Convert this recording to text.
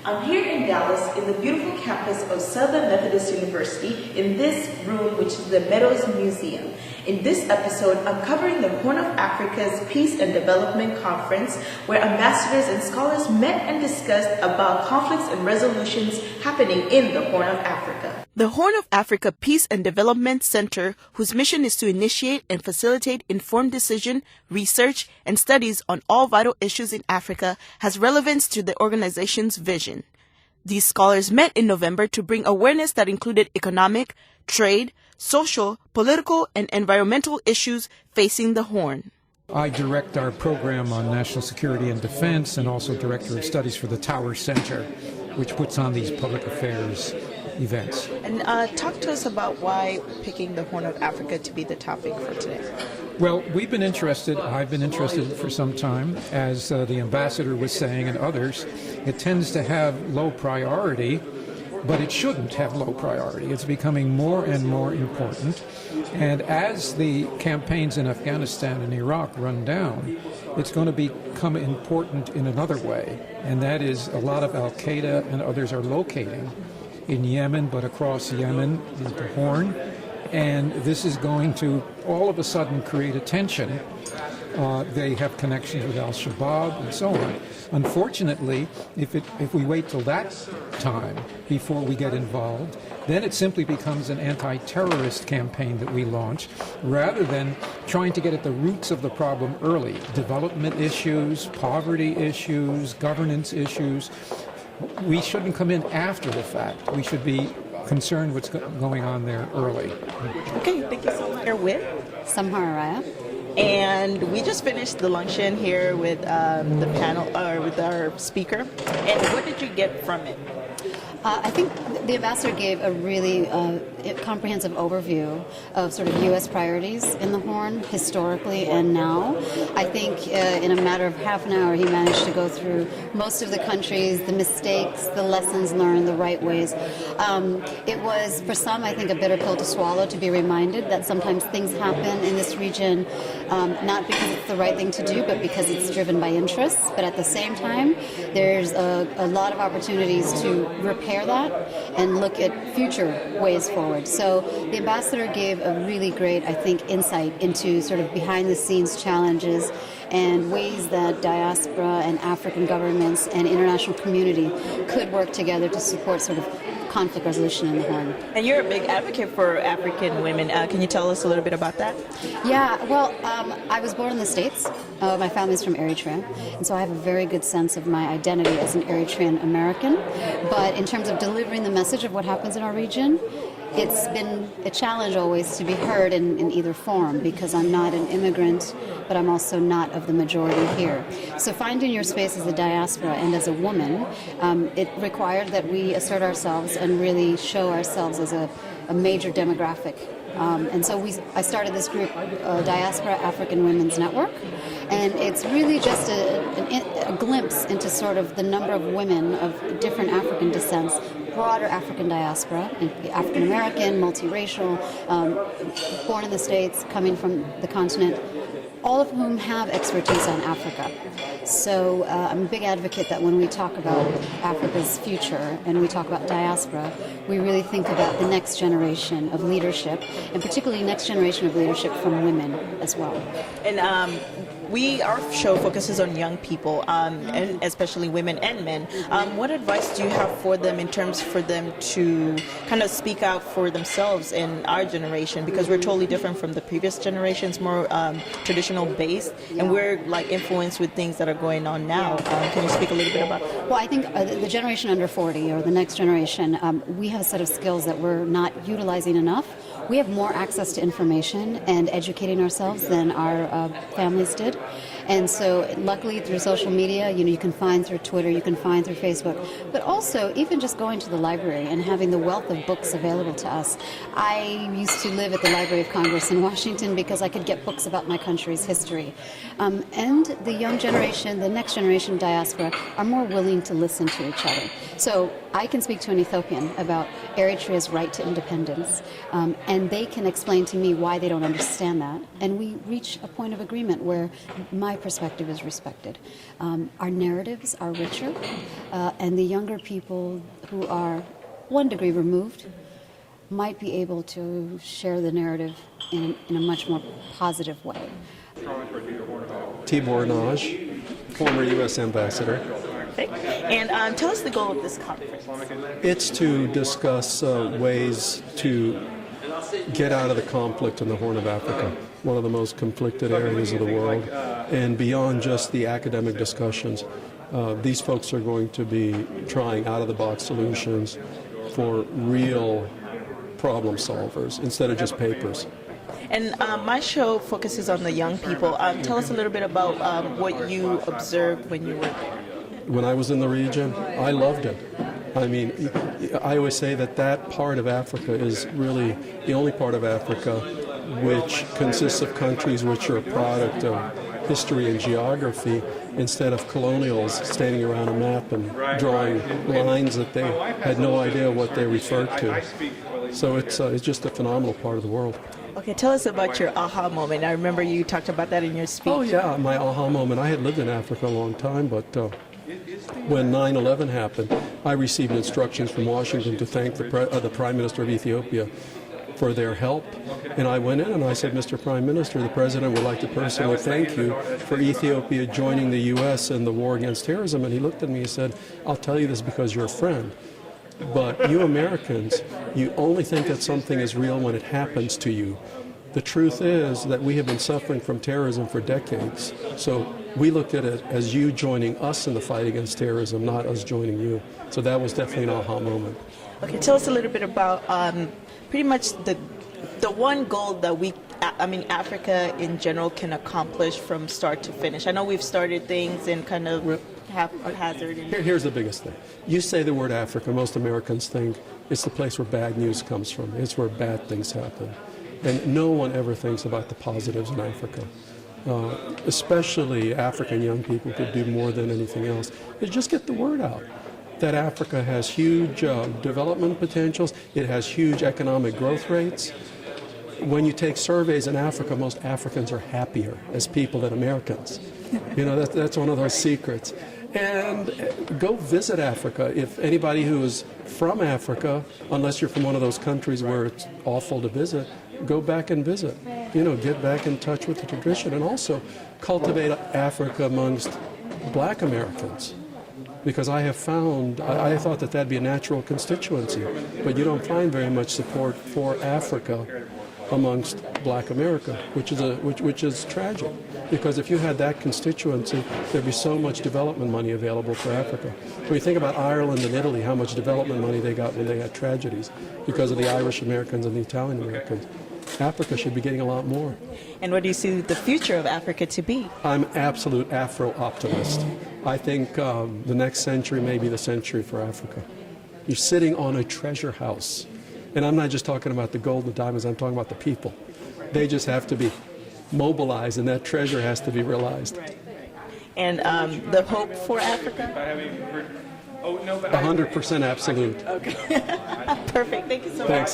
I'm here in Dallas in the beautiful campus of Southern Methodist University in this room, which is the Meadows Museum. In this episode, I'm covering the Horn of Africa's Peace and Development Conference, where ambassadors and scholars met and discussed about conflicts and resolutions happening in the Horn of Africa. The Horn of Africa Peace and Development Center, whose mission is to initiate and facilitate informed decision, research, and studies on all vital issues in Africa, has relevance to the organization's vision. These scholars met in November to bring awareness that included economic, trade, social, political, and environmental issues facing the Horn. I direct our program on national security and defense and also director of studies for the Tower Center, which puts on these public affairs events. And talk to us about why picking the Horn of Africa to be the topic for today. Well, I've been interested for some time. As the ambassador was saying and others, it tends to have low priority, but it shouldn't have low priority. It's becoming more and more important. And as the campaigns in Afghanistan and Iraq run down, it's going to become important in another way. And that is a lot of Al-Qaeda and others are locating in Yemen, but across Yemen, the Horn. And this is going to all of a sudden create a tension. They have connections with Al-Shabaab and so on. Unfortunately, if we wait till that time before we get involved, then it simply becomes an anti-terrorist campaign that we launch, rather than trying to get at the roots of the problem early. Development issues, poverty issues, governance issues. We shouldn't come in after the fact. We should be concerned what's going on there early. Okay, thank you so much. You're with Samhara. And we just finished the luncheon here with the panel, with our speaker. And what did you get from it? I think the ambassador gave a really comprehensive overview of sort of U.S. priorities in the Horn, historically and now. I think in a matter of half an hour, he managed to go through most of the countries, the mistakes, the lessons learned, the right ways. It was, for some, I think, a bitter pill to swallow to be reminded that sometimes things happen in this region not because it's the right thing to do, but because it's driven by interests. But at the same time, there's a lot of opportunities to repair that and look at future ways forward. So the ambassador gave a really great, I think, insight into sort of behind-the-scenes challenges and ways that diaspora and African governments and international community could work together to support sort of conflict resolution in the Horn. And you're a big advocate for African women. Can you tell us a little bit about that? Yeah, well, I was born in the States. My family's from Eritrea, and so I have a very good sense of my identity as an Eritrean American. But in terms of delivering the message of what happens in our region, it's been a challenge always to be heard in either form, because I'm not an immigrant, but I'm also not of the majority here. So finding your space as a diaspora and as a woman, it required that we assert ourselves and really show ourselves as a major demographic. And so I started this group, Diaspora African Women's Network, and it's really just a glimpse into sort of the number of women of different African descents, broader African diaspora, African American, multiracial, born in the States, coming from the continent, all of whom have expertise on Africa. So I'm a big advocate that when we talk about Africa's future and we talk about diaspora, we really think about the next generation of leadership, and particularly next generation of leadership from women as well. And our show focuses on young people, and especially women and men. What advice do you have for them in terms for them to kind of speak out for themselves in our generation? Because we're totally different from the previous generations, more traditional based, and we're like influenced with things that are going on now. Can you speak a little bit about that? Well, I think the generation under 40, or the next generation, we have a set of skills that we're not utilizing enough. We have more access to information and educating ourselves than our families did. And so luckily through social media, you can find through Twitter, you can find through Facebook, but also even just going to the library and having the wealth of books available to us. I used to live at the Library of Congress in Washington because I could get books about my country's history. And the young generation, the next generation diaspora, are more willing to listen to each other. So I can speak to an Ethiopian about Eritrea's right to independence, and they can explain to me why they don't understand that, and we reach a point of agreement where my perspective is respected. Our narratives are richer, and the younger people who are 1 degree removed might be able to share the narrative in a much more positive way. Tibor Naj, former U.S. ambassador. And tell us the goal of this conference. It's to discuss ways to get out of the conflict in the Horn of Africa, one of the most conflicted areas of the world, and beyond just the academic discussions. These folks are going to be trying out-of-the-box solutions for real problem solvers instead of just papers. And my show focuses on the young people. Tell us a little bit about what you observed when you were there. When I was in the region, I loved it. I mean, I always say that part of Africa is really the only part of Africa which consists of countries which are a product of history and geography instead of colonials standing around a map and drawing lines that they had no idea what they referred to. So it's just a phenomenal part of the world. Okay, tell us about your aha moment. I remember you talked about that in your speech. Oh yeah, my aha moment. I had lived in Africa a long time, but when 9/11 happened, I received instructions from Washington to thank the Prime Minister of Ethiopia for their help. And I went in and I said, Mr. Prime Minister, the President would like to personally thank you for Ethiopia joining the U.S. in the war against terrorism. And he looked at me and said, I'll tell you this because you're a friend. But you Americans, you only think that something is real when it happens to you. The truth is that we have been suffering from terrorism for decades. So we looked at it as you joining us in the fight against terrorism, not us joining you. So that was definitely an aha moment. Okay, tell us a little bit about pretty much the one goal that Africa in general can accomplish from start to finish. I know we've started things and kind of haphazard. Here's the biggest thing. You say the word Africa, most Americans think it's the place where bad news comes from. It's where bad things happen. And no one ever thinks about the positives in Africa. Especially African young people could do more than anything else. Is just get the word out that Africa has huge development potentials. It has huge economic growth rates. When you take surveys in Africa, most Africans are happier as people than Americans. You know, that's one of those secrets. And go visit Africa. If anybody who is from Africa, unless you're from one of those countries where it's awful to visit, go back and visit. You know, get back in touch with the tradition and also cultivate Africa amongst black Americans. Because I have found, I thought that that'd be a natural constituency, but you don't find very much support for Africa amongst black America, which is tragic. Because if you had that constituency, there'd be so much development money available for Africa. When you think about Ireland and Italy, how much development money they got when they had tragedies because of the Irish Americans and the Italian Americans. Africa should be getting a lot more. And what do you see the future of Africa to be? I'm absolute Afro-optimist. I think the next century may be the century for Africa. You're sitting on a treasure house. And I'm not just talking about the gold and the diamonds, I'm talking about the people. They just have to be mobilized, and that treasure has to be realized. Right. And the hope for Africa? 100% absolute. Okay. Perfect. Thank you so much. Thanks.